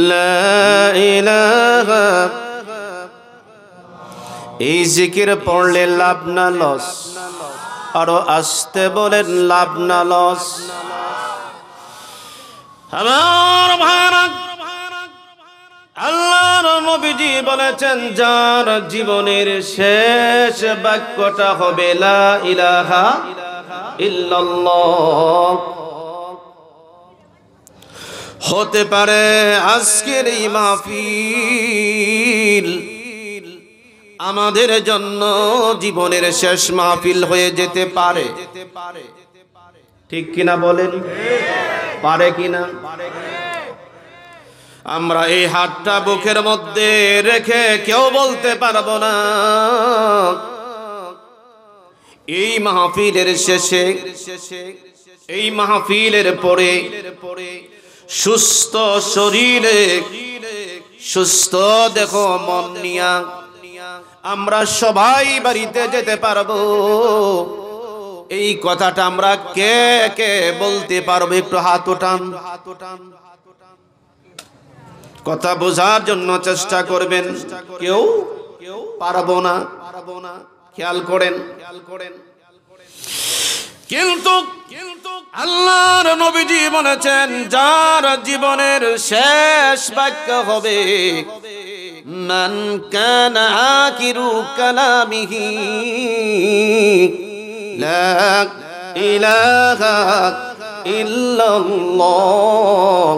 লা ইলাহা। এই জিকির পড়লে লাভ না লস? আরো আসতে বলেন, লাভ না লস? আমার ভাইরা, আল্লাহর নবীজি বলেছেন, যার জীবনের শেষ বাক্যটা হবে লা ইলাহা ইল্লাল্লাহ। হতে পারে আজকের এই মাহফিল আমাদের জন্য জীবনের শেষ মাহফিল হয়ে যেতে পারে। ঠিক কিনা বলেন? পারে কিনা? আমরা এই হাতটা বুকের মধ্যে রেখে কেউ বলতে পারবো না এই মাহফিলের শেষে, এই মাহফিলের পরে সুস্থ শরীরে, সুস্থ দেখো মন নিয়া আমরা সবাই বাড়িতে যেতে পারবো। এই কথাটা আমরা কে কে বলতে পারবো? একটু হাত ওঠান। কথা বোঝার জন্য চেষ্টা করবেন। কেউ পারবো না, খেয়াল করেন। কিন্তু আল্লাহর নবীজি বলেছেন, যার জীবনের শেষ বাক্য হবে মান কানা আখিরু কালামিহি লা ইলাহা ইল্লাল্লাহ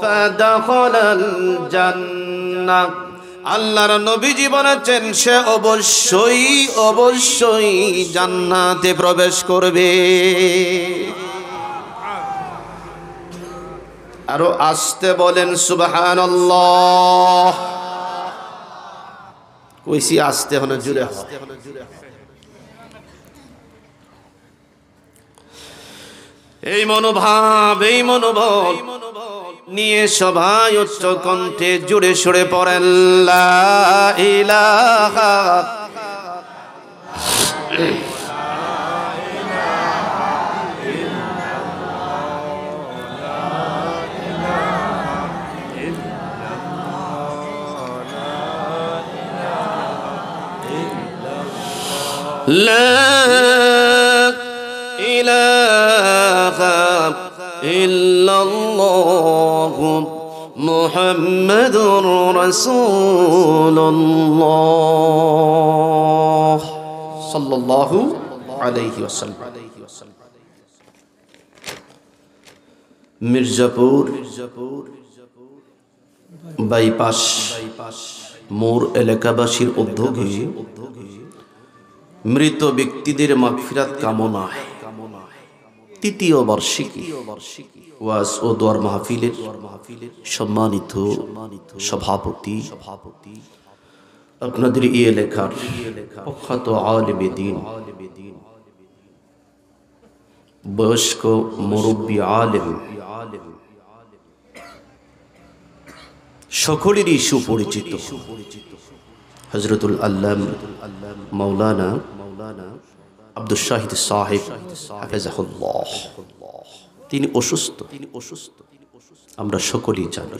ফাদাখালাল জান্নাহ। আল্লাহর নবীজি বলেছেন, সে অবশ্যই অবশ্যই জান্নাতে প্রবেশ করবে। আরো আসতে বলেন সুবহানাল্লাহ। কইছি আসতে হলে জুড়ে হয়। এই মনোভাব, এই মনোবল নিয়ে সবাই উচ্চ কণ্ঠে জুড়ে সুরে পড়েন লা ইলাহা লা ইলাহা ইল্লাল্লাহ মুহাম্মাদুর রাসূলুল্লাহ সাল্লাল্লাহু আলাইহি ওয়াসাল্লাম। মির্জাপুর বাইপাস মোড় এলাকাবাসীর উদ্যোগে মৃত ব্যক্তিদের মাগফিরাত কামনায় তৃতীয় বার্ষিকী ওয়াজ ও দোয়ার মাহফিলের সম্মানিত সভাপতি, আপনাদের এই এলাকার প্রখ্যাত আলেমে দ্বীন, বয়স্ক মুরব্বী আলেম, সকলেরই সুপরিচিত হযরতুল আল্লামা মাওলানা আব্দুল শাহিদ সাহেব হাফেজাহুল্লাহ। তিনি অসুস্থ, আমরা সকলেই জানি।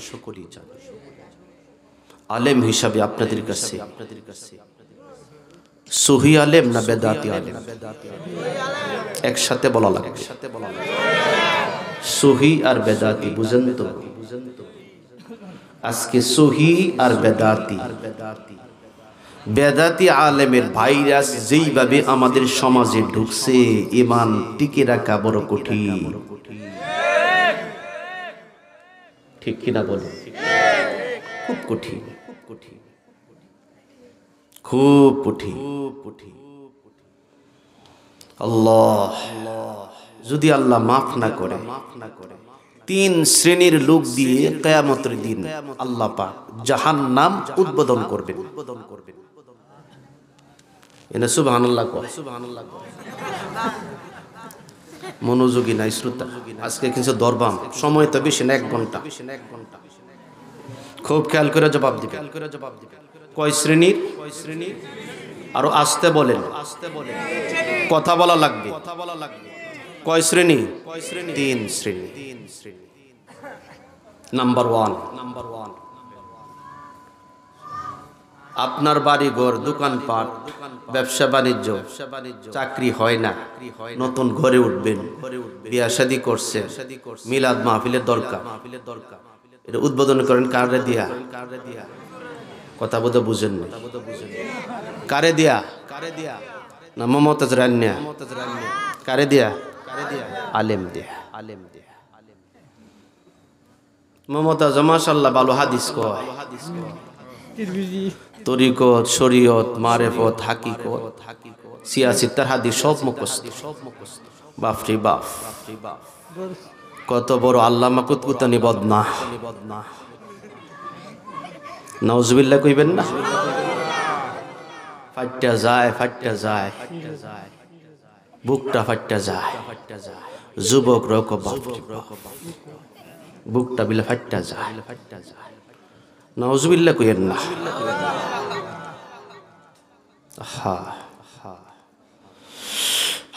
আলেম হিসাবে আপনাদের কাছে সহি আলেম না বেদাতি আলেম? একসাথে বলা লাগবে। সহি আর বেদাতি বুঝেন তো? আজকে সহি আর বেদাতি, বেদাতি আলেমের ভাইরাস যেইভাবে আমাদের সমাজে ঢুকছে, ঈমান টিকে রাখা বড় কঠিন। ঠিক কিনা বলে? খুব কঠিন, খুব কঠিন। আল্লাহ যদি আল্লাহ মাফ না করে, 3 শ্রেণীর লোক দিয়ে কিয়ামতের দিন আল্লাহ পাক জাহান্নাম উদ্বোধন করবেন। এনে সুবহানাল্লাহ কয়। মনোযোগী নাই শ্রোতা। আজকে কিছু দরবাম, সময় তো বেশি না, 1 ঘন্টা। খুব খেয়াল করে জবাব দিবেন। কয় শ্রেণীর? আরো আসতে বলেন, কথা বলা লাগবে। কয় শ্রেণী? 3 শ্রেণী। নাম্বার ওয়ান, আপনার বাড়ি ঘর, দোকানপাট, ব্যবসা বাণিজ্য, চাকরি হয় না, নতুন ঘরে উঠবেন, বিয়া শাদী করছেন, মিলাদ মাহফিলের দরকার, এটা উদ্বোধন করেন কারে দিয়া? কথা বোধ বুঝেন না, কারে দিয়া? না মমতাজ রান্না, কারে দিয়া? আলেম দিয়া। মমতাজ মাশাআল্লাহ ভালো হাদিস কয়, তরিকত, শরীয়ত, মারেফত, হাকিকত, সিয়াসিত্তার হাদিস সব মুখস্থ। বাপরে বাপ, কত বড় আল্লামা কুতকুতানি বদনা। নাউজুবিল্লাহ কইবেন না? ফাটটা যায়, বুকটা ফাটটা যায়, যুবক রক বুকটা বিলে ফাটটা যায়। নাউজুবিল্লাহ কইেন না।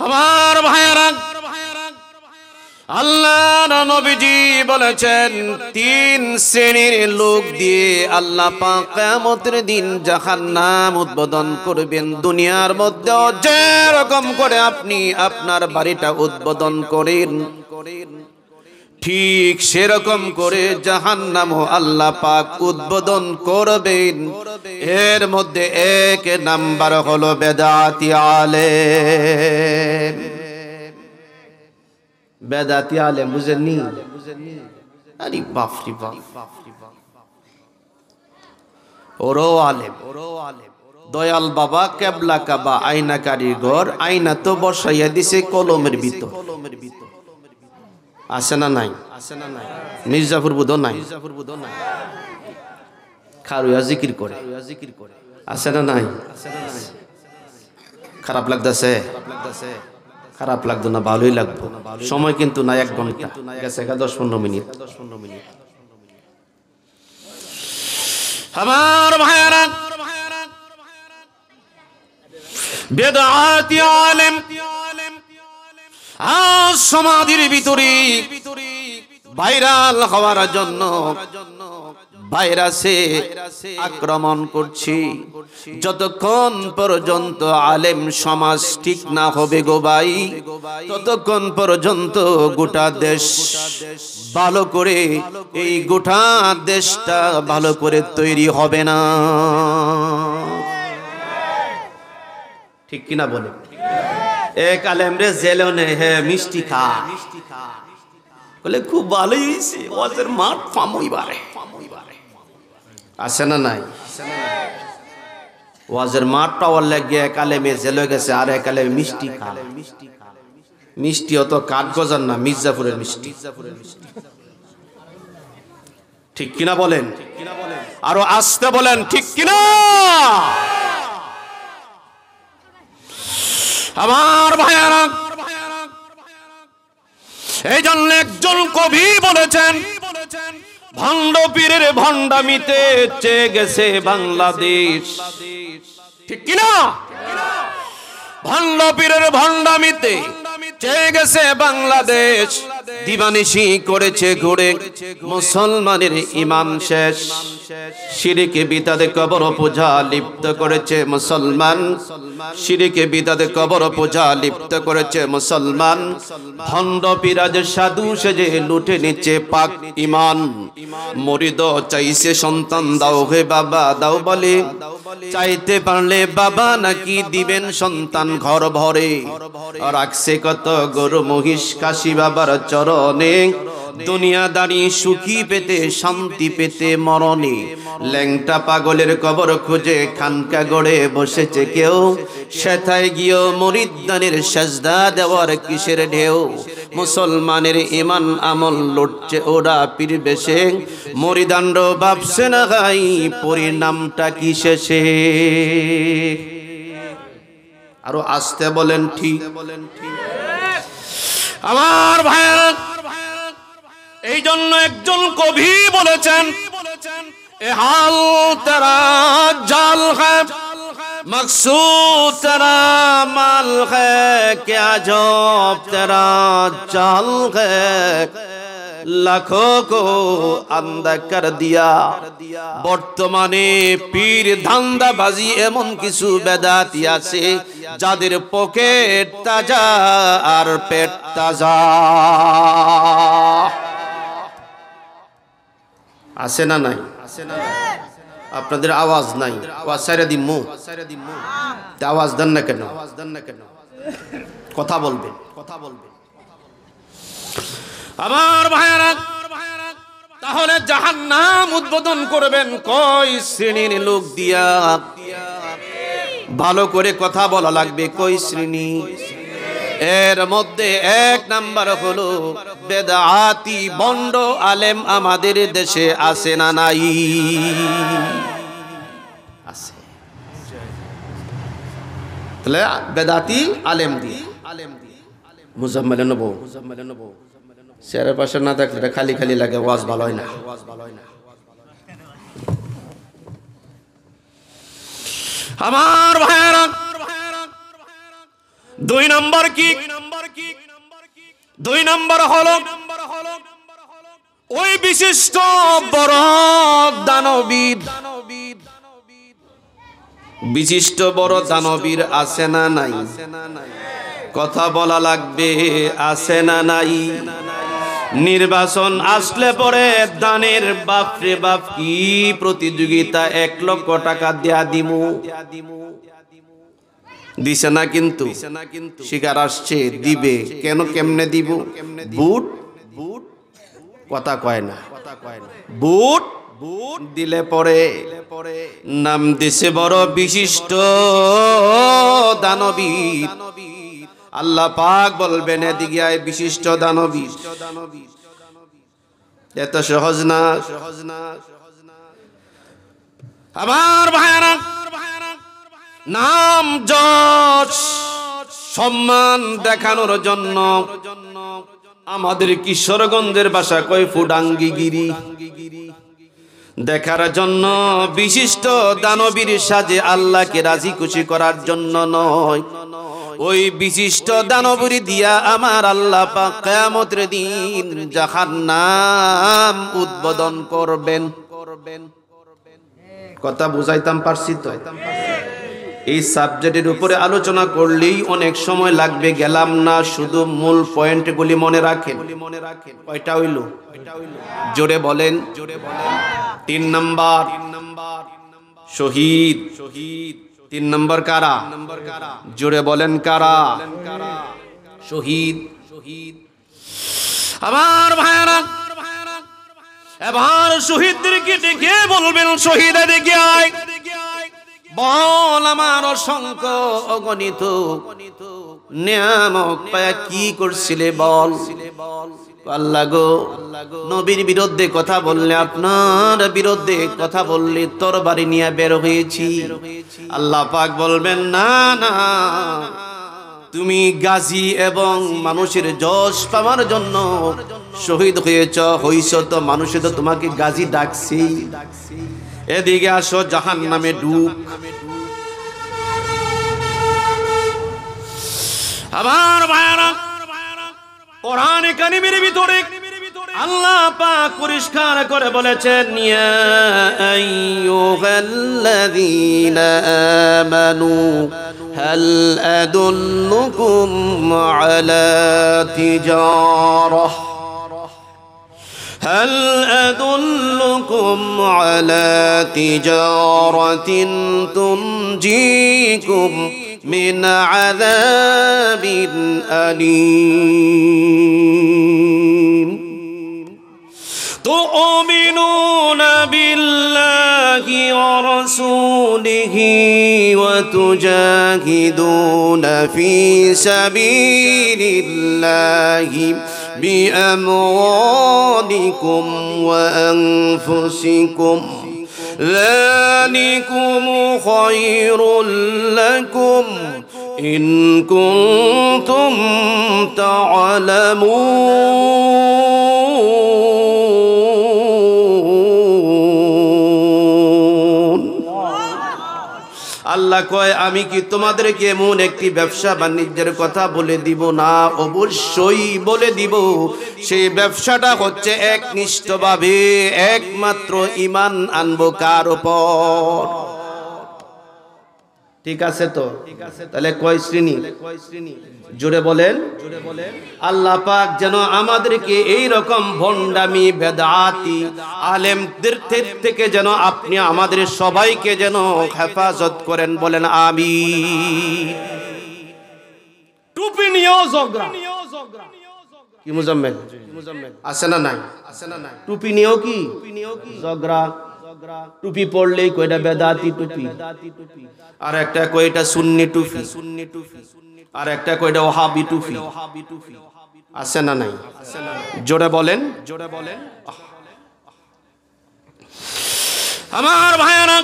আমার ভাইয়ারা, আল্লাহর নবীজি বলেছেন তিন শ্রেণীর লোক দিয়ে আল্লাহ পাক কিয়ামতের দিন জাহান্নাম উদ্বোধন করবেন। দুনিয়ার মধ্যে যেরকম করে আপনি আপনার বাড়িটা উদ্বোধন করেন, ঠিক সেরকম করে জাহান্নামও আল্লাহ পাক উদ্বোধন করবেন। এর মধ্যে এক নাম্বার হলো বেদাতি আলেম। বেদাতি আলেম বুঝেননি? আরে বাপরে বাপ, ওরও আলেম। দয়াল বাবা কেবলা কাবা আয়না কারিগর, আয়না তো বসাইয়া দিছে কলমের ভিতর। আছে না নাই? মির্জাপুর বুধ নাই, খারুয়া জিকির করে, আছে না নাই? খারাপ লাগতেছে? খারাপ লাগতো না, ভালোই লাগতো। সময় কিন্তু না, 1 ঘন্টা গেছে, 10-15 মিনিট। আমার ভাইয়ারা, বেদাতি আলেম আজ সমাধির ভিতরে ভাইরাল হওয়ার জন্য ভাইরাসে আক্রমণ করছি। যতক্ষণ পর্যন্ত আলেম সমাজ ঠিক না হবে গো ভাই, ততক্ষণ পর্যন্ত গোটা দেশ ভালো করে, এই গোটা দেশটা ভালো করে তৈরি হবে না। ঠিক কিনা বলে? এক আলেম রে জেলে নে, হে মিষ্টি খা, বলে খুব ভালোই হয়েছে, ওয়াজের মাঠ ফামইবারে। আছে না নাই? ওয়াজের মাঠ পাওয়ার লাগিয়ে এক আলেমে জেলে গেছে, আর এক আলেমে মিষ্টি খা। মিষ্টি অত কাঠগজার না, মির্জাপুরের মিষ্টি। ঠিক কিনা বলেন? আরো আসতে বলেন, ঠিক কিনা? আমার ভাইয়ারা, এই জন্য একজন কবি বলেছেন, ভণ্ড পীরের ভণ্ডামিতে চেয়ে গেছে বাংলাদেশ। ঠিক কিনা? ভণ্ড পীরের ভণ্ডামিতে চেয়ে গেছে বাংলাদেশ। দিবানিশি করেছে ঘুরে, মুসলমানের ঈমান শেষ। শিরকে বিদাতে কবর পূজা লিপ্ত করেছে মুসলমান, শিরকে বিদাতে কবর পূজা লিপ্ত করেছে মুসলমান। ভণ্ড পিরাজ সাধু সেজে লুটে নিচ্ছে পাক ঈমান। মরিদ চাইছে সন্তান দাও হে বাবা দাও বলে, চাইতে পারলে বাবা নাকি দিবেন সন্তান ঘর ভরে। রাখছে কত গরু মহিষ কাশী বাবার চরণে, দুনিয়াদারি সুখী পেতে শান্তি পেতে মরণে। ল্যাংটা পাগলের কবর খুঁজে খানকা গড়ে বসেছে কেউ, সেথায় গিয়েও মুরিদদানের সেজদা দেওয়ার কিসের ঢেউ। মুসলমানের ঈমান আমল লুটছে ওরা পীর বেশে, মুরিদান্ড ভাবছে না গাই পরিণামটা কি শেষে। আরো আসতে বলেন, ঠিক? আমার ভাইয়েরা, এই জন্য একজন কবি বলেছেন, এ হাল তেরা জাল হ্যায় মকসুদ তেরা মাল হ্যায়, ক্যা জব তেরা চাল হ্যায়, লাখों को अंधा कर दिया। বর্তমানে পীর ধান্দাবাজি এমন কিছু বেদাতি আছে যাদের পকেট তাজা আর পেট তাজা। আছে না নাই? আপনাদের আওয়াজ নাই, আওয়াজ সাইরা দিমু, আওয়াজ দেন না কেন? কথা বলবেন, কথা বলবেন আমার ভাইরা। তাহলে জাহান্নাম উদ্বোধন করবেন কয় শ্রেণীর লোক দিয়া? ভালো করে কথা বলা লাগবে, কয় শ্রেণী? এর মধ্যে এক নাম্বার হলো বেদাতি বন্ড আলেম আমাদের দেশে আছে না নাই? আছে। তাহলে বেদাতি আলেম দিয়ে মুজাম্মেলে নবো, চেয়ারের পাশে না থাকলে এটা খালি খালি লাগে, ওয়াজ ভালো হয় না। আমার ভাইরা, দুই নম্বর কি? দুই নম্বর হলো ওই বিশিষ্ট বড় দানবীর, বিশিষ্ট বড় দানবীর আছে না নাই? কথা বলা লাগবে, আছে না নাই? নির্বাচন আসলে পরে দানের বাপরে বাপ কি প্রতিযোগিতা, 1 লক্ষ টাকা দেয়া দিমু, দিছে না কিন্তু শিকার আসছে, দিবে কেন, কেমনে দিব? বুট বুট কথা কয় না, বুট বুট দিলে পরে নাম দিছে বড় বিশিষ্ট দানবীর। আল্লাহ পাক বলবেন এদিকে আয় বিশিষ্ট দানবীর। এত সহজ না, সহজ না আমার ভাইরা। নাম যশ সম্মান দেখানোর জন্য আমাদের কিশোরগঞ্জের ভাষা কয় ফুডাঙ্গিগিরি দেখার জন্য, বিশিষ্ট দানবীর সাজে আল্লাহকে রাজি খুশি করার জন্য নয়। ওই বিশিষ্ট দানবীর দিয়া আমার আল্লাহ পাক কিয়ামতের দিন জাহান্নাম উদ্বোধন করবেন। কথা বুঝাইতাম পারছি তো? এই সাবজেক্টের উপরে আলোচনা করলেই অনেক সময় লাগবে, গেলাম না। শুধু মূল পয়েন্টগুলি মনে রাখেন। কয়টা হইল? জোরে বলেন। 3 নাম্বার শহীদ। 3 নাম্বার কারা? জোরে বলেন কারা? শহীদ। আমার ভাইরা, এবার শহীদদেরকে ডেকে বলবেন, শহীদ এদিকে আয়, বল আমার অসংখ্য অগণিত নিয়ামত পায়া কি করছিলে বল। আল্লাহ গো, নবীর বিরুদ্ধে কথা বললে, আপনার বিরুদ্ধে কথা বললে তরবারি নিয়ে বের হয়েছি। আল্লাহ পাক বলবেন না না, তুমি গাজী এবং মানুষের যশ পাওয়ার জন্য শহীদ হইছ তো মানুষে তো তোমাকে গাজী ডাকছি। এদিকে আসো, জাহান্নামে ডুব। আমার ভাইরা, কোরআনে কারিমের ভিতরে আল্লাহ পাক পরিষ্কার করে বলেছেন, ইয়া আইয়ুহাল্লাযীনা আমানু হাল আদুল্লুকুম আলা তিজারাহ هل أدلكم على تجارة تنجيكم من عذاب أليم تؤمنون بالله ورسوله وتجاهدون في سبيل الله بأموالكم وأنفسكم ذلكم خير لكم إن كنتم تعلمون আল্লাহ কয় আমি কি তোমাদেরকে এমন একটি ব্যবসা বাণিজ্যের কথা বলে দিব না? অবশ্যই বলে দিব। সেই ব্যবসাটা হচ্ছে একনিষ্ঠভাবে একমাত্র ঈমান আনবো কার উপর? ঠিক আছে তো? তাহলে কয় শ্রেণী? জোরে বলেন। আল্লাহ পাক যেন আমাদেরকে এই রকম ভণ্ডামি বেদাতি আলেমদের থেকে যেন আপনি আমাদের সবাইকে যেন হেফাজত করেন, বলেন আমিন। টুপি নিয়েও ঝগড়া, কি মুজাম্মেল আছে না নাই? টুপি নিয়েও কি ঝগড়া? টুপি পড়লেই কয়টা বেদাতি টুপি, আর একটা কয়টা সুন্নি টুপি, আর একটা কয়টা ওহাবি টুপি, আছে না নাই? জোরে বলেন। আমার ভাইয়ারা,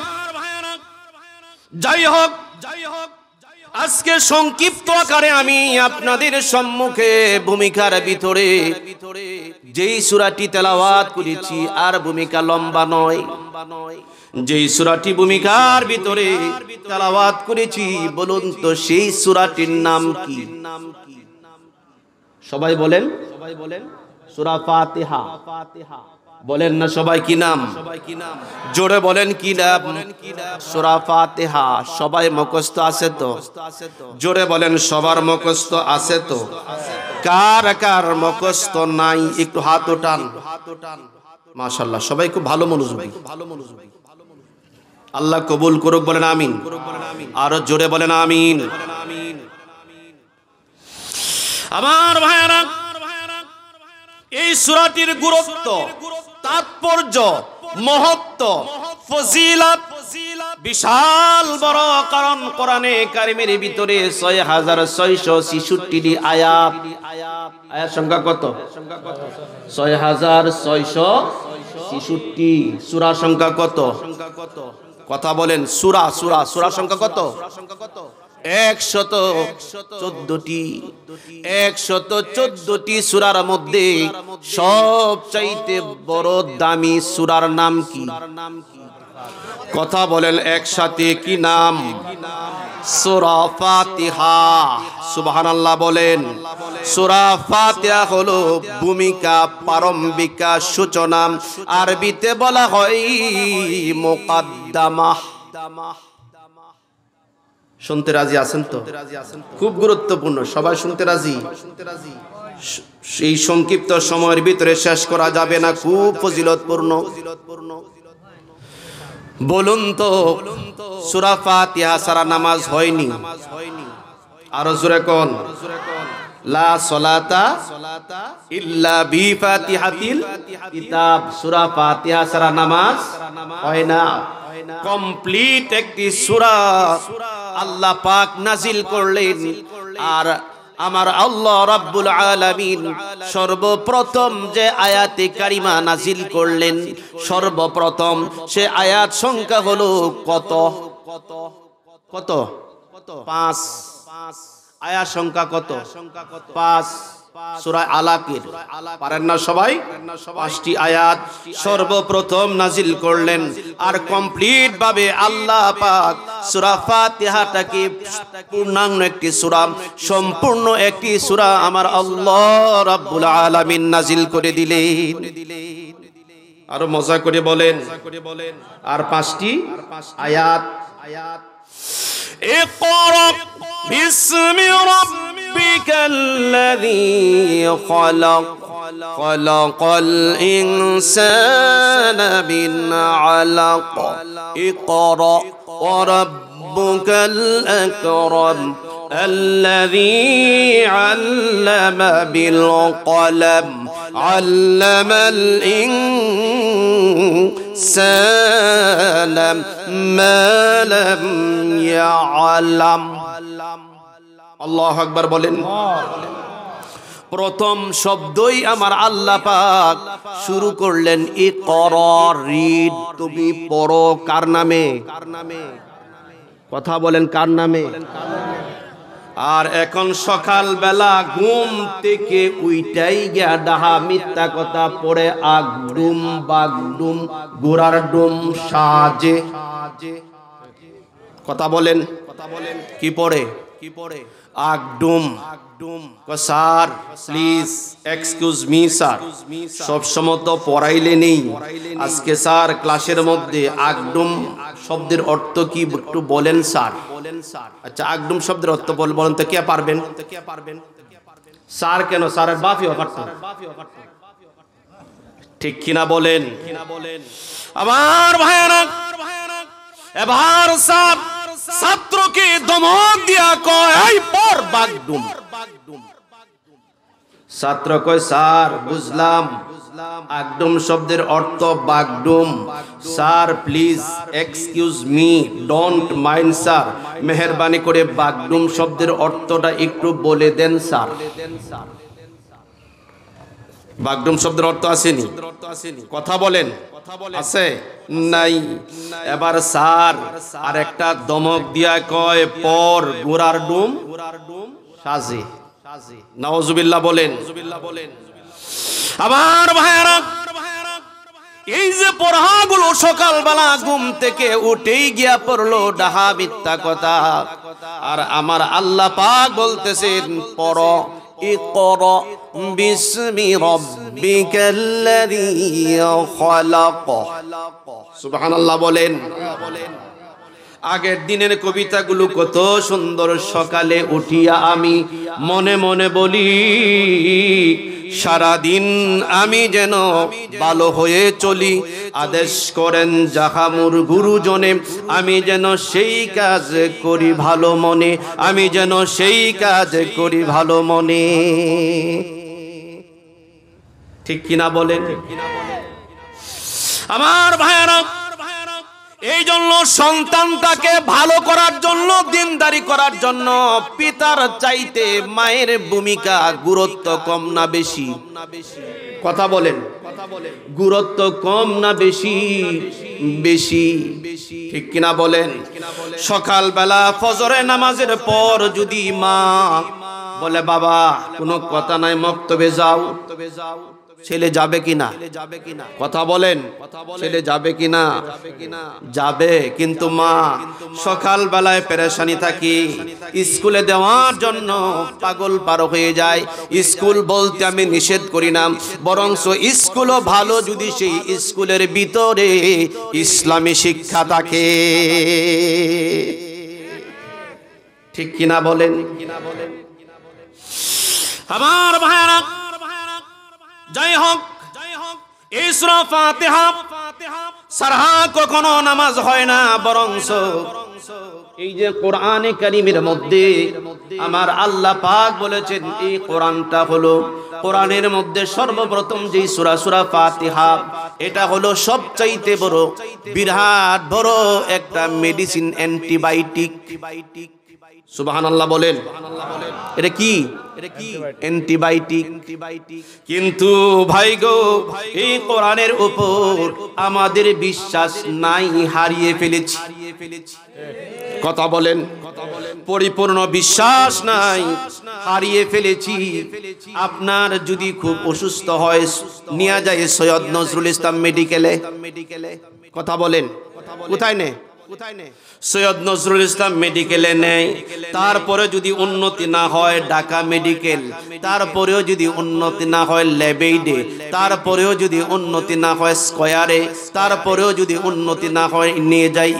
যাই হোক আজকে সংক্ষিপ্ত আকারে আমি আপনাদের সম্মুখে ভূমিকার ভিতরে যেই সূরাটি তেলাওয়াত করেছি, আর ভূমিকা লম্বা নয়, যেই সূরাটি ভূমিকার ভিতরে তেলাওয়াত করেছি, বলুন তো সেই সূরাটির নাম কি? সবাই বলেন। সূরা ফাতিহা। বলেন না সবাই, কি নাম? জোরে বলেন কি নাম? সূরা ফাতিহা। সবাই মুখস্থ আছে তো? জোরে বলেন সবার মুখস্থ আছে তো? কার কার মুখস্থ নাই একটু হাত ওঠান। মাশাআল্লাহ, সবাই খুব ভালো মনোযোগী। আল্লাহ কবুল করুক, বলেন আমিন। আরো জোরে বলেন আমিন। আমার ভাইয়েরা, এই সূরাটির গুরুত্ব, তাৎপর্য, মহত্ব, ফজিলত বিশাল বড়। কারণ কোরআনে কারিমের ভিতরে 6666টি আয়াত। আয়াত সংখ্যা কত? 6666। সূরা সংখ্যা কত? কথা বলেন। সূরা সংখ্যা কত? 114টি। 114টি সূরার মধ্যে সবচাইতে বড় দামি সূরার নাম কি? কথা বলেন একসাথে, কি নাম? সূরা ফাতিহা। সুবহানাল্লাহ বলেন। সূরা ফাতিহা হলো ভূমিকা, প্রারম্ভিকা, সূচনা। আরবিতে বলা হয় মুকাদ্দামাহ। শুনতে রাজি আছেন তো? খুব গুরুত্বপূর্ণ, সবাই শুনতে রাজি? এই সংক্ষিপ্ত সময়ের ভিতরে শেষ করা যাবে না, খুব ফজিলতপূর্ণ। বলুন তো সূরা ফাতিহা ছাড়া নামাজ হয়নি? আরো জোরে কোন? লা সলাতা ইল্লা বিফাতিহাতিল কিতাব। সূরা ফাতিহা ছাড়া নামাজ হয় না। কমপ্লিট একটি সূরা আল্লাহ পাক নাজিল করলেন, আর আমার আল্লাহ রাব্বুল আলামিন সর্বপ্রথম যে আয়াতে কারিমা নাজিল করলেন, সর্বপ্রথম সে আয়াত সংখ্যা হলো কত? 5। আয়াত সংখ্যা কত? 5। সূরা আলাকের, পারেন না সবাই? 5টি আয়াত সর্বপ্রথম নাজিল করলেন, আর কমপ্লিট ভাবে আল্লাহ পাক সূরা ফাতিহাটাকে পূর্ণাঙ্গ একটি সূরা, সম্পূর্ণ একটি সূরা আমার আল্লাহ রাব্বুল আলামিন নাজিল করে দিলেন। আরো মজা করে বলেন। আর 5টি আয়াত। ইকরা বিসমি রাব্বিকাল্লাযী খলাক খলাকাল ইনসানা মিন আলাক ইকরা ওয়া রাব্বুকাল আকরাম الذي علم بالقلم علم الإنسان ما لم يعلم আল্লাহু আকবার বলেন। প্রথম শব্দই আমার আল্লাহ পাক শুরু করলেন ইকরা, রিড, তুমি পড়ো। কার নামে? কথা বলেন, কার নামে? আর এখন সকাল বেলা ঘুম থেকে উইটাই গিয়া ডাহা মিথ্যা কথা পড়ে আগডুম বাগডুম গোড়ার ডুম সাজে। কথা বলেন কি পড়ে আগডুম sir please excuse me sir সব সময় তো পড়াইলে নেই আজকে স্যার ক্লাসের মধ্যে আগডুম শব্দের অর্থ কি একটু বলেন স্যার আচ্ছা আগডুম শব্দের অর্থ বলেন তো কে পারবেন স্যার কেন স্যারের বাপই পারত ঠিক কিনা বলেন আমার ভাইরা এবার স্যার ছাত্রকে ধমক দিয়া কয় এই পর বাগডুম ছাত্র কয় স্যার বুঝলাম আগডুম শব্দের অর্থ বাগডুম sir please excuse me don't mind sir মেহেরবানি করে বাগডুম শব্দের অর্থটা একটু বলে দেন স্যার বাগডুম শব্দের অর্থ আসেনি কথা বলেন আছে নাই এবার স্যার আর একটা দমক দিয়া কয় পর গোরার ডুম সাজে নাউজুবিল্লাহ বলেন আমার ভাইরা এই যে পড়াগুলো সকালবেলা ঘুম থেকে উঠেই গিয়া পড়লো ডাহা মিথ্যা কথা আর আমার আল্লাহ পাক বলতেছেন পড়ো ইকরা বিসমি রাব্বিকাল্লাযী খালাক সুবহানাল্লাহ বলেন আগের দিনের কবিতাগুলো কত সুন্দর সকালে উঠিয়া আমি মনে মনে বলি সারা দিন আমি যেন ভালো হয়ে চলি আদেশ করেন যাহামুর গুরুজনে আমি যেন সেই কাজ করি ভালো মনে আমি যেন সেই কাজ করি ভালো মনে ঠিক কিনা বলেন আমার ভাইরা এই জন্য সন্তানটাকে ভালো করার জন্য দিনদারি করার জন্য পিতার চাইতে মায়ের ভূমিকা গুরুত্ব কম না বেশি কথা বলেন গুরুত্ব কম না বেশি বেশি ঠিক কিনা বলেন সকালবেলা ফজরের নামাজের পর যদি মা বলে বাবা কোনো কথা নাই মক্তবে যাও ছেলে যাবে কিনা কথা বলেন ছেলে যাবে কিনা যাবে কিন্তু মা সকাল বেলায় পেরেশানি থাকি স্কুলে দেওয়ার জন্য পাগল পার হয়ে যায় স্কুল বলতে আমি নিষেধ করি না বরংস স্কুলও ভালো যদি সেই স্কুলের ভিতরে ইসলামী শিক্ষা থাকে ঠিক কিনা বলেন আমার ভাইরা যাই হোক এই সূরা ফাতিহা সারহা কখনো নামাজ হয় না বরংস এই যে কোরআনে কারীমের মধ্যে আমার আল্লাহ পাক বলেছেন এই কোরআনটা হলো কোরআনের মধ্যে সর্বপ্রথম যে সূরা ফাতিহা এটা হলো সবচাইতে বড় বিরাট বড় একটা মেডিসিন অ্যান্টিবায়োটিক সুবহানাল্লাহ বলেন এটা কি অ্যান্টিবায়োটিক কিন্তু ভাই গো এই কোরআনের উপর আমাদের বিশ্বাস নাই হারিয়ে ফেলেছি কথা বলেন পরিপূর্ণ বিশ্বাস নাই হারিয়ে ফেলেছি আপনার যদি খুব অসুস্থ হয় নিয়ে যায় সৈয়দ নজরুল ইসলাম মেডিকেলে কথা বলেন কোথায় নেই সৈয়দ নজরুল ইসলাম মেডিকেলে নেয় তারপরে যদি উন্নতি না হয় ঢাকা মেডিকেল তারপরেও যদি উন্নতি না হয় লেবেইডে তারপরেও যদি উন্নতি না হয় স্কয়ারে তারপরেও যদি উন্নতি না হয় নিয়ে যায়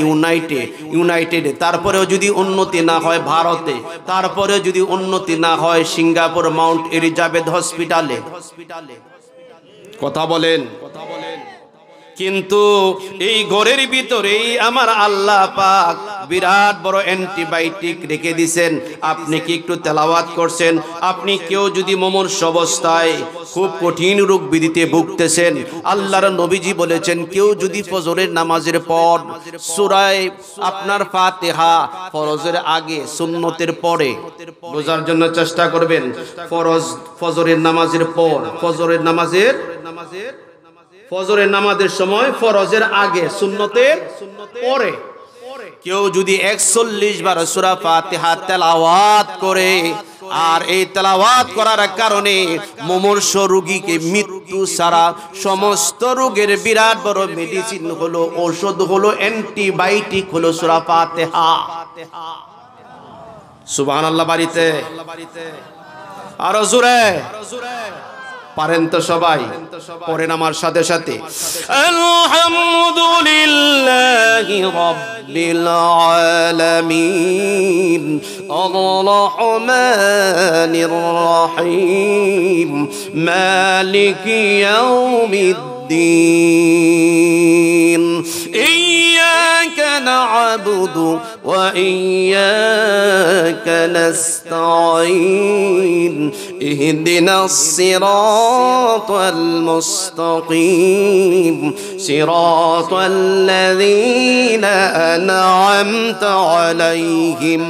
ইউনাইটেডে তারপরেও যদি উন্নতি না হয় ভারতে তারপরেও যদি উন্নতি না হয় সিঙ্গাপুর মাউন্ট এলিজাবেথ হসপিটালে কথা বলেন কিন্তু এই ঘরের ভিতরেই আমার আল্লাহ পাক বিরাট বড় অ্যান্টিবায়োটিক রেখে দিয়েছেন আপনি কি একটু তেলাওয়াত করছেন আপনি কেউ যদি মুমূর্ষ অবস্থায় খুব কঠিন রোগ বিধিতে ভুগতেছেন আল্লাহর নবীজি বলেছেন কেউ যদি ফজরের নামাজের পর সূরা আপনার ফাতিহা ফরজের আগে সুন্নতের পরে বোঝার জন্য চেষ্টা করবেন ফজরের নামাজের পর ফজরের নামাজের সময় ফরজের আগে সুন্নতের পরে কেউ যদি 41 বার সূরা ফাতিহা তেলাওয়াত করে আর এই তেলাওয়াত করার কারণে মুমূর্ষ রোগীকে মৃত্যু ছাড়া সমস্ত রোগের বিরাট বড় মেডিসিন হলো, ঔষধ হলো, অ্যান্টিবায়োটিক হলো সূরা ফাতিহা। সুবহানাল্লাহ। বাড়িতে আরো জোরে পারেন তো সবাই? পড়েন আমার সাথে সাথে, আলহামদুলিল্লাহি রাব্বিল আলামিন আর-রাহমানির রাহিম মালিকি ইয়াউমিদ্দিন ইয়্যাকা না'বুদু ওয়া ইয়্যাকা নাস্তাঈন ইহদিনাস সিরাতাল মুস্তাকিম সিরাতাল লাযীনা আন'আমতা আলাইহিম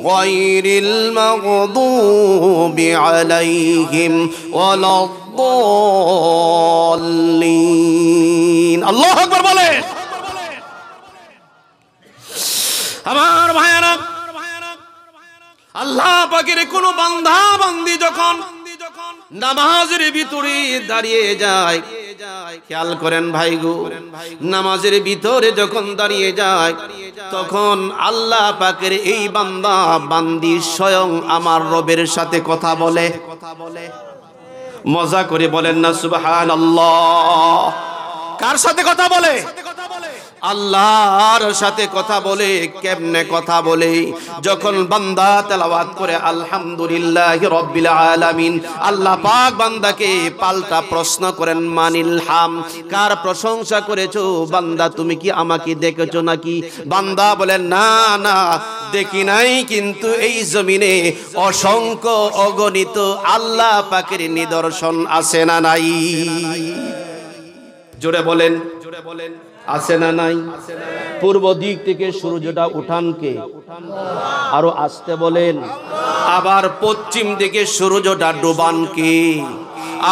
গায়রিল মাগদুবি আলাইহিম ওয়ালাদ-দাল্লিন। আল্লাহু আকবার বলে। আমার ভাইয়েরা, আল্লাহ পাকের কোন বান্দা বান্দি যখন নামাজের ভিতরে দাঁড়িয়ে যায়, খেয়াল করেন ভাই গো, নামাজের ভিতরে যখন দাঁড়িয়ে যায় তখন আল্লাহ পাকের এই বান্দা বান্দি স্বয়ং আমার রবের সাথে কথা বলে। মজা করে বলেন না সুবহানাল্লাহ। কার সাথে কথা বলে? আল্লাহর সাথে কথা বলে। কেমনে কথা বলে? যখন বান্দা তেলাওয়াত করে আলহামদুলিল্লাহি রাব্বিল আলামিন, আল্লাহ পাক বান্দাকে পাল্টা প্রশ্ন করেন, মানিল হাম, কার প্রশংসা করেছো বান্দা? তুমি কি আমাকে দেখেছো নাকি? বান্দা বলেন, না না দেখি নাই, কিন্তু এই জমিনে অসংখ্য অগণিত আল্লাহ পাকের নিদর্শন আছে না নাই? জোরে বলেন, জোরে বলেন, আছে না নাই? পূর্ব দিক থেকে সূর্যটা উঠান কে? আরো আসতে বলেন। আবার পশ্চিম দিকে সূর্যটা ডোবান কে?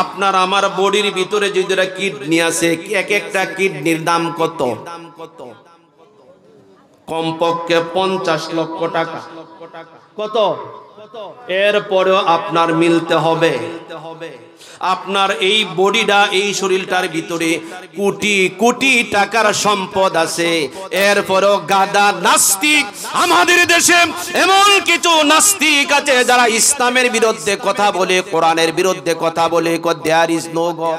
আপনার আমার বডির ভিতরে যে দুটা কিডনি আছে, এক একটা কিডনির দাম কত? কমপক্ষে 50 লক্ষ টাকা। কত? এরপরেও আপনার মিলতে হবে। আপনার এই বডিটা, এই শরীরটার ভিতরে কোটি কোটি টাকার সম্পদ আছে, এরপরও গাদা নাস্তিক। আমাদের দেশে এমন কিছু নাস্তিক আছে যারা ইসলামের বিরুদ্ধে কথা বলে, কোরআনের বিরুদ্ধে কথা বলে, দেয়ার ইজ নো গড।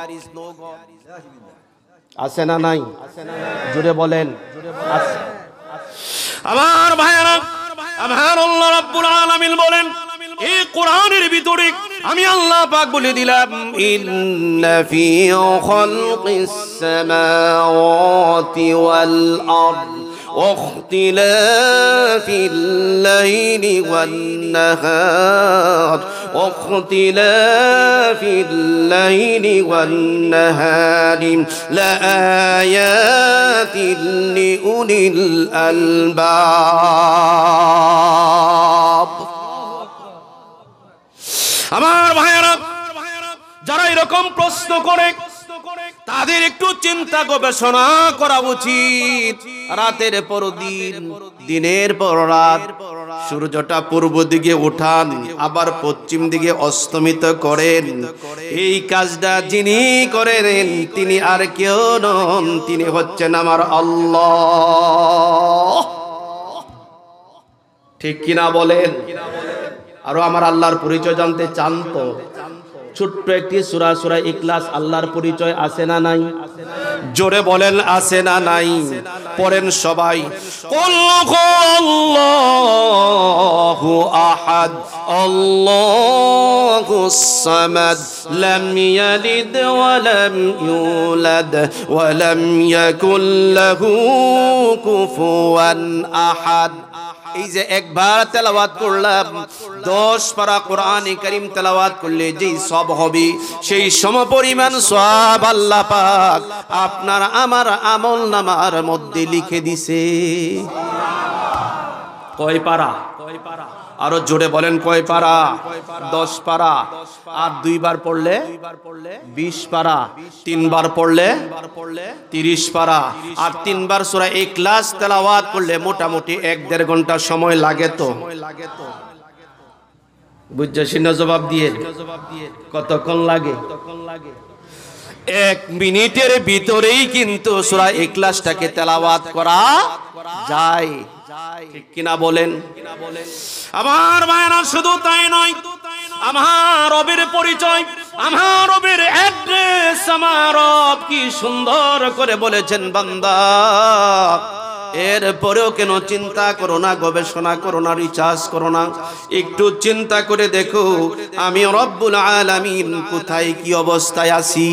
আছে না নাই? জোরে বলেন। আমার ভাইয়েরা, আমার আল্লাহ রাব্বুল আলামিন বলেন এই কোরআনের ভিতরে, আমি আল্লাহ পাক বলে দিলাম, ইন্না ফি খালকিস সামাওয়াতি ওয়াল আরদ ওয়াখতিলাফিল লাইলি ওয়ান নাহার ওয়াখতিলাফিল লাইলি ওয়ান নাহারি লাআয়াতিন লিউলিল আলবাব। আমার ভাইয়েরা, যারা এরকম প্রশ্ন করে তাদের একটু চিন্তা গবেষণা করা উচিত। রাতের পর দিন, দিনের পর রাত সূর্যটা পূর্ব দিকে উঠান, আবার পশ্চিম দিকে অস্তমিত করেন। এই কাজটা যিনি করেন তিনি আর কেউ নন, তিনি হচ্ছেন আমার আল্লাহ। ঠিক কিনা বলেন? আরো আমার আল্লাহর পরিচয় জানতে চান তো? ছোট্ট একটি সূরা, সূরা ইখলাস, আল্লাহর পরিচয় আছে না নাই? জোরে বলেন, আছে না নাই? পড়েন সবাই। কুল হুয়াল্লাহু আহাদ আল্লাহুস সামাদ লাম ইয়ালিদ ওয়া লাম ইউলাদ ওয়া লাম ইয়াকুল লাহু কুফুয়ান আহাদ। এই যে একবার তেলাওয়াত করলাম, 10 পারা কোরআনে কারীম তেলাওয়াত করলে যেই সওয়াব হবে, সেই সমপরিমাণ সওয়াব আল্লাহ পাক আপনার আমার আমলনামার মধ্যে লিখে দিছে। কয় পারা? আরো জোরে বলেন, কয় পারা? 10 পারা। আর 2 বার পড়লে 20 পারা, 3 বার পড়লে 30 পারা। আর 3 বার সূরা ইখলাস তেলাওয়াত করলে মোটামুটি 1-1.5 ঘন্টা সময় লাগে। তো বুঝছি না জবাব দিয়ে কতক্ষণ লাগে? 1 মিনিটের ভিতরেই কিন্তু সূরা ইখলাসটাকে তেলাওয়াত করা যায়, ঠিক কিনা বলেন? আমার ভাইরা, শুধু তাই নয়, আমার রবের পরিচয়, আমার রবের অ্যাড্রেস, আমার রব কি সুন্দর করে বলেছেন, বান্দা এরপরেও কেন চিন্তা করো না, গবেষণা করো না, রিসার্চ করো না? একটু চিন্তা করে দেখো আমি রব্বুল আলামিন কোথায় কি অবস্থায় আছি।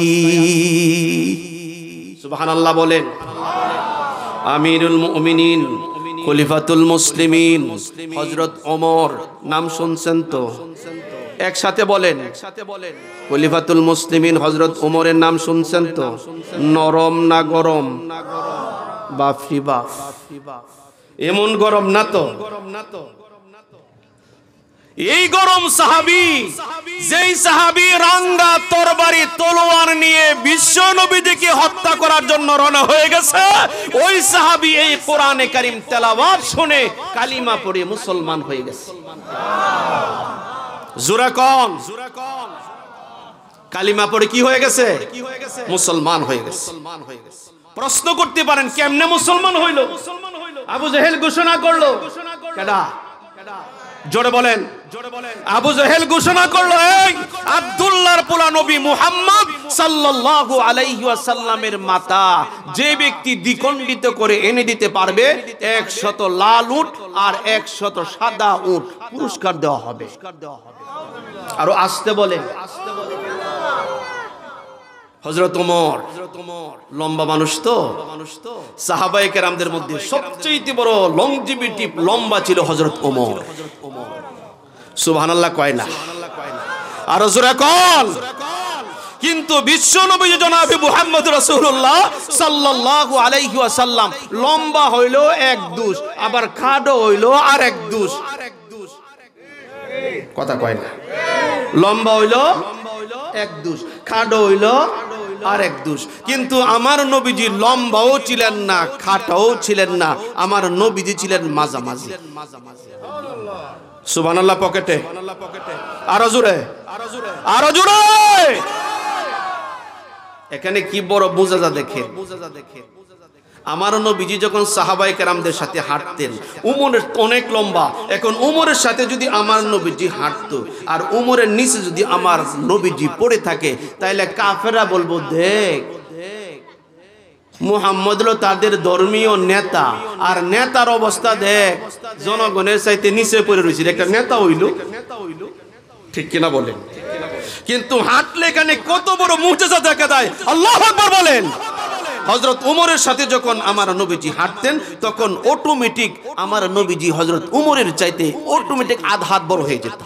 সুবহানাল্লাহ বলেন। আমিরুল মুমিনিন, খলিফাতুল মুসলিমিন হযরত ওমর, নাম শুনছেন তো? একসাথে বলেন, খলিফাতুল মুসলিমিন হযরত ওমরের নাম শুনছেন তো? নরম না গরম? বাপরি বাপ, এমন গরম না তো? এই গরম সাহাবী, যেই সাহাবী রাঙ্গা তরবারি তলোয়ার নিয়ে বিশ্ব নবীকে হত্যা করার জন্য রওনা হয়ে গেছে, ওই সাহাবী এই কোরআনে কারীম তেলাওয়াত শুনে কালিমা পড়ে মুসলমান হয়ে গেছে। জোরে কোন? কালিমা পড়ে কি হয়ে গেছে? মুসলমান হয়ে গেছে। প্রশ্ন করতে পারেন কেমনে মুসলমান হইল? আবু জেহেল ঘোষণা করলো, কেডা? জোরে বলেন। আবু জেহেল ঘোষণা করলো, এই আব্দুল্লাহর পোলা নবী মুহাম্মদ সাল্লাল্লাহু আলাইহি ওয়াসাল্লামের মাতা যে ব্যক্তি দ্বিখণ্ডিত করে এনে দিতে পারবে 100 লাল উট আর 100 সাদা উট পুরস্কার দেওয়া হবে। আরো আসতে বলেন। হযরত ওমর লম্বা মানুষ তো, সাহাবায়ে কেরামদের মধ্যে সবচেয়ে বড় লংজিভিটি লম্বা ছিল হযরত ওমর। সুবহানাল্লাহ কয় না? আরো জোরে কোন? কিন্তু বিশ্ব নবী জনাবে মুহাম্মদ রাসূলুল্লাহ সাল্লাল্লাহু আলাইহি ওয়াসাল্লাম লম্বা হইল 1 দুশ, আবার খাটো হইল আর 1 দুশ। কথা কয় না? লম্বা হইল 1 দুশ, খাটো হইল আর 1 দুশ। কিন্তু আমার নবীজি লম্বাও ছিলেন না, খাটোও ছিলেন না, আমার নবীজি ছিলেন মাঝামাঝি। সুবহানাল্লাহ পকেটে। আরো জোরে, আরো জোরে। এখানে কি বড় বুঝাজা দেখেন। আমার নবীজি যখন সাহাবায়ে কেরামদের সাথে হাঁটতেন, উমরের অনেক লম্বা, এখন উমরের সাথে যদি আমার নবীজি হাঁটতো আর উমরের নিচে যদি আমার নবীজি পড়ে থাকে, তাইলে কাফেররা বলবো, দেখ মুহাম্মদ হলো তাদের ধর্মীয় নেতা, আর নেতার অবস্থা দেখ, জনগণের চাইতে নিচে পড়ে রয়েছে, একটা নেতা হইল। ঠিক কিনা বলেন? কিন্তু হাঁটলে এখানে কত বড় মুজিজা দেখা দেয়। আল্লাহু আকবার বলেন। হযরত ওমরের সাথে যখন আমার নবীজি হাঁটতেন, তখন অটোমেটিক আমার নবীজি হযরত ওমরের চাইতে অটোমেটিক আধা হাত বড় হয়ে যেত।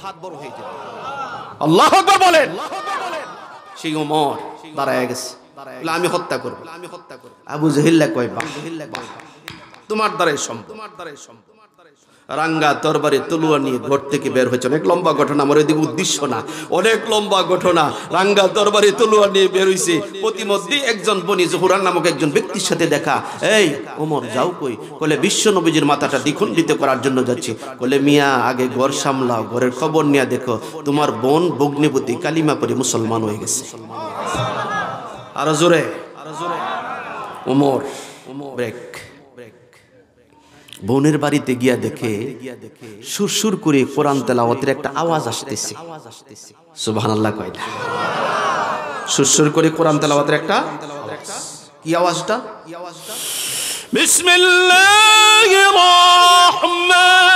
আল্লাহু আকবার বলেন। সেই ওমর দাঁড়ায় গেছে, আমি হত্যা করব। আবু জেহেল কয়, তোমার দ্বারাই সম্ভব। রাঙ্গা তরবারি তলোয়ার নিয়ে ঘর থেকে বের হয়েছে। অনেক লম্বা ঘটনা, আমার ওইদিকে উদ্দেশ্য না, অনেক লম্বা ঘটনা। রাঙ্গা তরবারি তলোয়ার নিয়ে বের হইছে। প্রতিমধ্যে একজন বনি জহুরান নামক একজন ব্যক্তির সাথে দেখা। এই ওমর যাও কই? বলে বিশ্ব নবীজির মাথাটা দ্বিখণ্ডিত করার জন্য যাচ্ছি। বলে মিয়া আগে ঘর সামলাও, ঘরের খবর নিয়ে দেখো তোমার বোন ভগ্নিপতি কালিমা পড়ে মুসলমান হয়ে গেছে। আরো জোরে। ওমর ব্রেক। বোনের বাড়িতে গিয়া দেখে সুরসুর করে কোরআন তেলাওয়াতের একটা আওয়াজ আসতেছে। সুবহানাল্লাহ কয় না? সুরসুর করে কোরআন তেলাওয়াতের একটা কি আওয়াজটা? বিসমিল্লাহির রাহমানির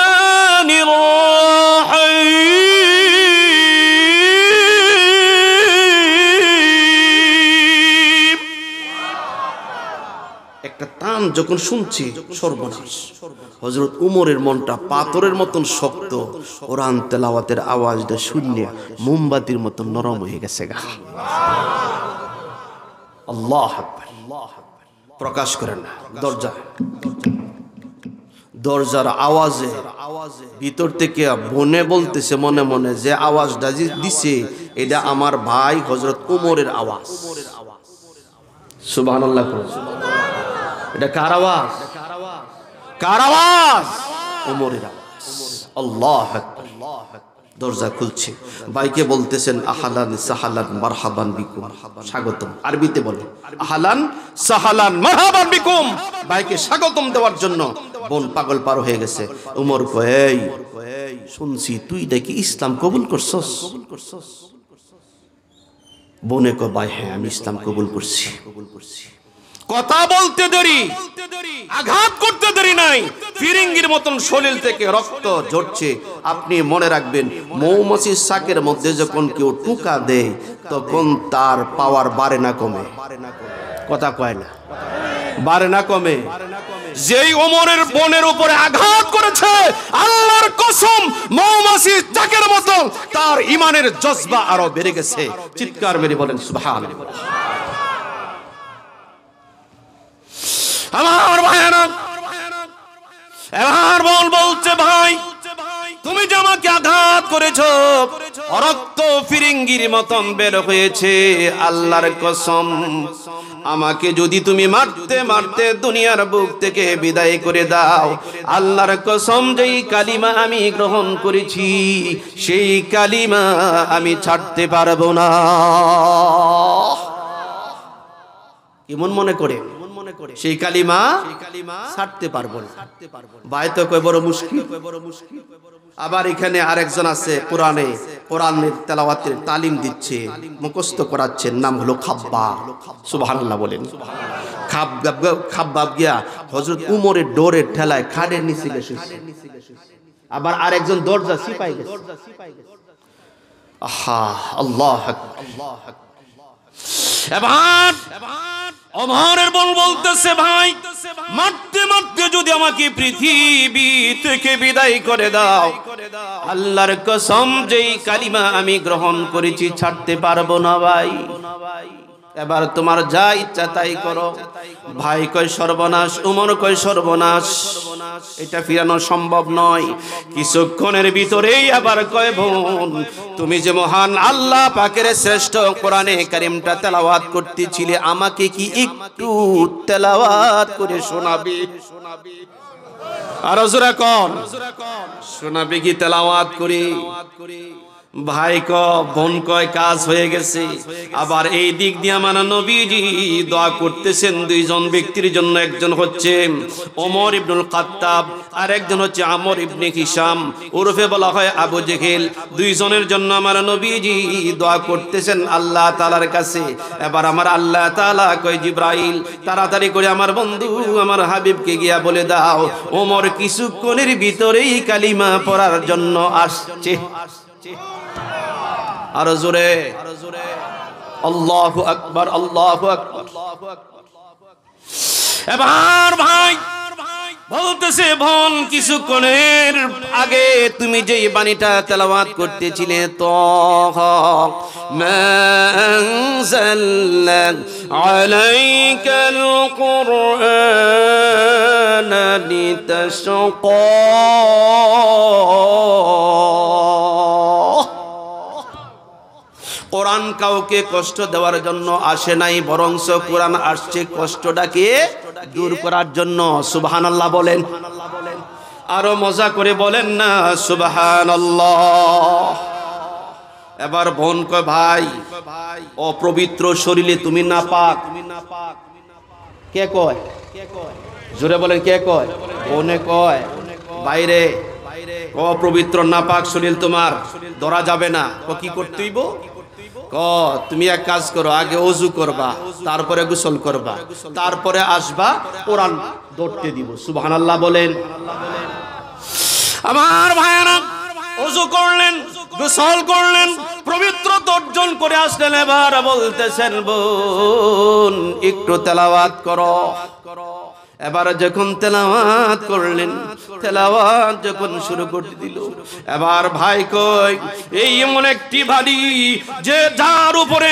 রাহিম। একটা টান যখন শুনছি, সর্বনাশ। হযরত ওমরের মনটা পাথরের মতন শক্ত, কোরআন তেলাওয়াতের আওয়াজটা শুনলে মোমবাতির মতন নরম হয়ে গেছে গা। আল্লাহু আকবার। প্রকাশ করেন না। দরজার আওয়াজে ভিতর থেকে বনে বলতেছে মনে মনে, যে আওয়াজটা দিছে এটা আমার ভাই হযরত ওমরের আওয়াজ। সুবহানাল্লাহ। এটা কার আওয়াজ? কার আওয়াজ? ওমরের আওয়াজ। আল্লাহু আকবার। দরজা খুলছে, ভাইকে বলতেছেন আহলান সাহালান মারহাবান বিকুম, স্বাগতম। আরবিতে বলে আহলান সাহালান মারহাবান বিকুম, ভাইকে স্বাগতম দেওয়ার জন্য। বোন পাগল পার হয়ে গেছে। উমর কয়, শুনছি তুই দেখি ইসলাম কবুল করছস। বোনে কয়, ভাই হ্যাঁ আমি ইসলাম কবুল করছি। কথা বলতে দেরি, আঘাত করতে দেরি নাই, ফিরিঙ্গির মতন শরীর থেকে রক্ত ঝরছে। আপনি মনে রাখবেন, মৌমাছির শাকের মধ্যে যখন কেউ টুকা দেয় তখন তার পাওয়ার বাড়ে না কমে? কথা কয় না, বাড়ে না কমে? যেই ওমরের বোনের উপরে আঘাত করেছে, আল্লাহর কসম মৌমাছির চাকের মতো তার ইমানের জজবা আরো বেড়ে গেছে। চিৎকার মেরে বলেন সুবহানাল্লাহ। আমার ভাইরা, এবার বলছে ভাই তুমি যে আমাকে আঘাত করেছো, রক্ত ফিরিঙ্গির মতন বের হয়েছে, আল্লাহর কসম আমাকে যদি তুমি মারতে মারতে দুনিয়ার বুক থেকে বিদায় করে দাও, আল্লাহর কসম যেই কালিমা আমি গ্রহণ করেছি সেই কালিমা আমি ছাড়তে পারবো না। কেমন মনে করে সেই কালিমা ছাড়তে পারবো না? ভাই তো কয় বড় মুশকিল। আবার এখানে আরেকজন আছে কোরআনের তেলাওয়াতের তালিম দিচ্ছে, মুখস্থ করাচ্ছেন, নাম হলো খাব্বাব। সুবহানাল্লাহ বলেন। খাব্বাব গিয়া হযরত উমরের ডোরের ঠেলায় খাটের নিচে গেছে। আবার আরেকজন দরজা সিপাই গেছে। আহা, আল্লাহ আকবার। এবার ওমরের বোন বলতেছে, ভাই মারতে মারতে যদি আমাকে পৃথিবী থেকে বিদায় করে দাও, আল্লাহর কসম যেই কালিমা আমি গ্রহণ করেছি ছাড়তে পারবো না ভাই। এবার তোমার যা ইচ্ছা তাই করো। ভাই কয় সর্বনাশ, উমর কয় সর্বনাশ, এটা ফিরানো সম্ভব নয়। কিছুক্ষণের ভিতরেই আবার কয়, বোন তুমি যে মহান আল্লাহ পাকের শ্রেষ্ঠ কোরআনে কারীমটা তেলাওয়াত করতেছিলে, আমাকে কি একটু তেলাওয়াত করে শোনাবে? আর জোরে কোন শোনাবে কি তেলাওয়াত করে? ভাই বোন কয় কাজ হয়ে গেছে। আবার এই দিক দিয়ে আমার নবীজি দোয়া করতেছেন দুইজন ব্যক্তির জন্য। একজন হচ্ছে ওমর ইবনুল খাত্তাব, আর একজন হচ্ছে আমর ইবনে হিশাম, ওরফে বলা হয় আবু জেহেল। দুইজনের জন্য আমার নবীজি দোয়া করতেছেন আল্লাহ তাআলার কাছে। এবার আমার আল্লাহ তাআলা কয়, জিবরাইল তাড়াতাড়ি করে আমার বন্ধু আমার হাবিবকে গিয়া বলে দাও ওমর কিছুক্ষণের ভিতরেই কালিমা পড়ার জন্য আসছে। আরো জোরে আল্লাহু আকবার, আল্লাহু আকবার। এবার ভাই বলতেছে, বোন কিছুক্ষণের আগে তুমি যেই বাণীটা তেলাওয়াত করতেছিলে, তো মানজাল্লা আলাইকাল কুরআন লিতাশকা, কোরআন কাউকে কষ্ট দেওয়ার জন্য আসে নাই, বরঞ্চ কোরআন আসছে কষ্টটাকে দূর করার জন্য। সুবহানাল্লাহ বলেন। আরো মজা করে বলেন না সুবহানাল্লাহ। এবার বোন কয়, ভাই অপবিত্র শরীরে তুমি নাপাক। কে কয়? জোরে বলেন, কে কয়? বোনে কয়, বাইরে অপবিত্র নাপাক শরীর তোমার ধরা যাবে না। কি করতে হইব? তুমি এক কাজ করো, আগে ওযু করবা, তারপরে গোসল করবা, তারপরে আসবা, কোরআন ধরতে দিব। সুবহানাল্লাহ বলেন। আমার ভাইরা ওযু করলেন, গোসল করলেন, পবিত্রতা অর্জন করে আসলেন। এবার বলতেছেন, বোন একটু তেলাওয়াত করো। এবার যখন তেলাওয়াত করলেন, তেলাওয়াত যখন শুরু করতে দিল, এবার ভাই কই এই এমন একটি বাড়ি যে যার উপরে